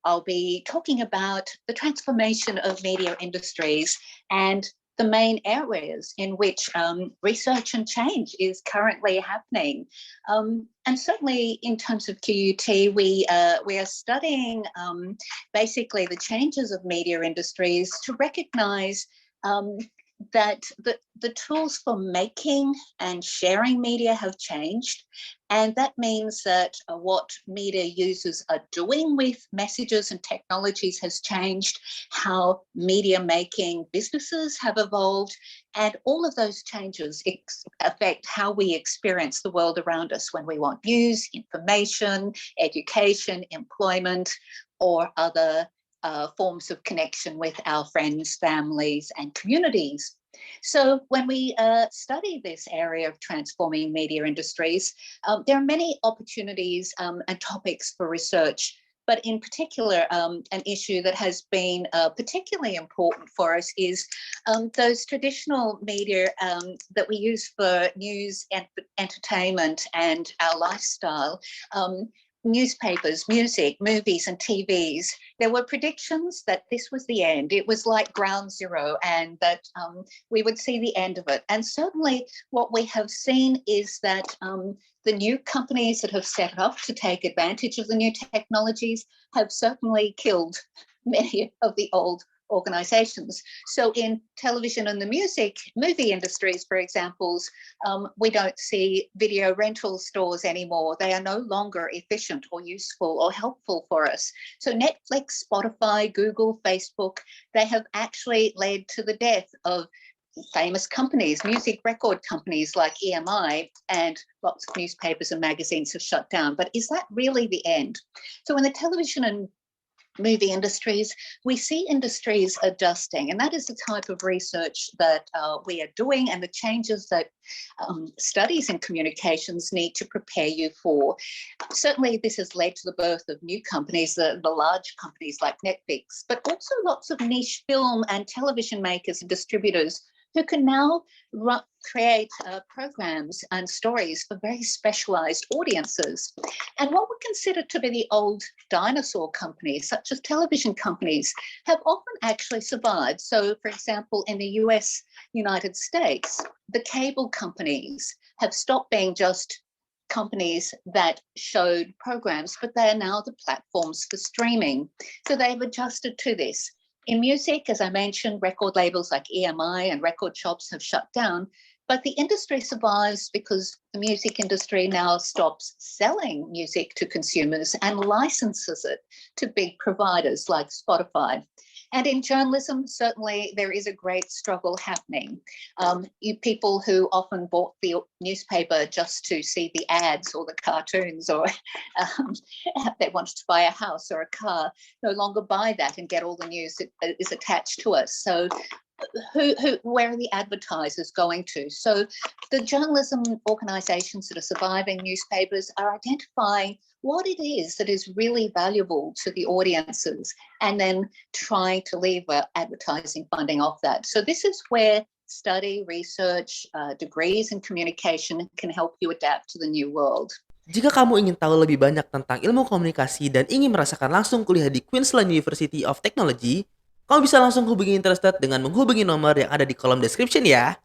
I'll be talking about the transformation of media industries and the main areas in which research and change is currently happening. And certainly in terms of QUT, we are studying basically the changes of media industries to recognise that the tools for making and sharing media have changed. And that means that what media users are doing with messages and technologies has changed, how media making businesses have evolved, and all of those changes affect how we experience the world around us when we want news, information, education, employment, or other forms of connection with our friends, families, and communities. So when we study this area of transforming media industries, there are many opportunities and topics for research, but in particular, an issue that has been particularly important for us is those traditional media that we use for news and entertainment and our lifestyle. Newspapers, music, movies, and TVs. There were predictions that this was the end. It was like ground zero, and that we would see the end of it. And certainly what we have seen is that the new companies that have set up to take advantage of the new technologies have certainly killed many of the old organisations. So in television and the movie industries, for example, we don't see video rental stores anymore. They are no longer efficient or useful or helpful for us. So Netflix, Spotify, Google, Facebook, they have actually led to the death of famous companies, music record companies like EMI, and lots of newspapers and magazines have shut down. But is that really the end? So in the television and movie industries, we see industries adjusting, and that is the type of research that we are doing and the changes that studies in communications need to prepare you for. Certainly this has led to the birth of new companies, the large companies like Netflix, but also lots of niche film and television makers and distributors who can now create programs and stories for very specialised audiences. And what we consider to be the old dinosaur companies, such as television companies, have often actually survived. So, for example, in the United States, the cable companies have stopped being just companies that showed programs, but they are now the platforms for streaming. So they've adjusted to this. In music, as I mentioned, record labels like EMI and record shops have shut down, but the industry survives because the music industry now stops selling music to consumers and licenses it to big providers like Spotify. And in journalism, certainly there is a great struggle happening. People who often bought the newspaper just to see the ads or the cartoons, or they wanted to buy a house or a car, no longer buy that and get all the news that is attached to us. So where are the advertisers going to? So the journalism organisations that are surviving newspapers are identifying what it is that is really valuable to the audiences and then trying to lever advertising funding off that. So this is where study, research, degrees in communication can help you adapt to the new world. Jika kamu ingin tahu lebih banyak tentang ilmu komunikasi dan ingin merasakan langsung kuliah di Queensland University of Technology, kamu bisa langsung hubungi InterestED dengan menghubungi nomor yang ada di kolom description ya.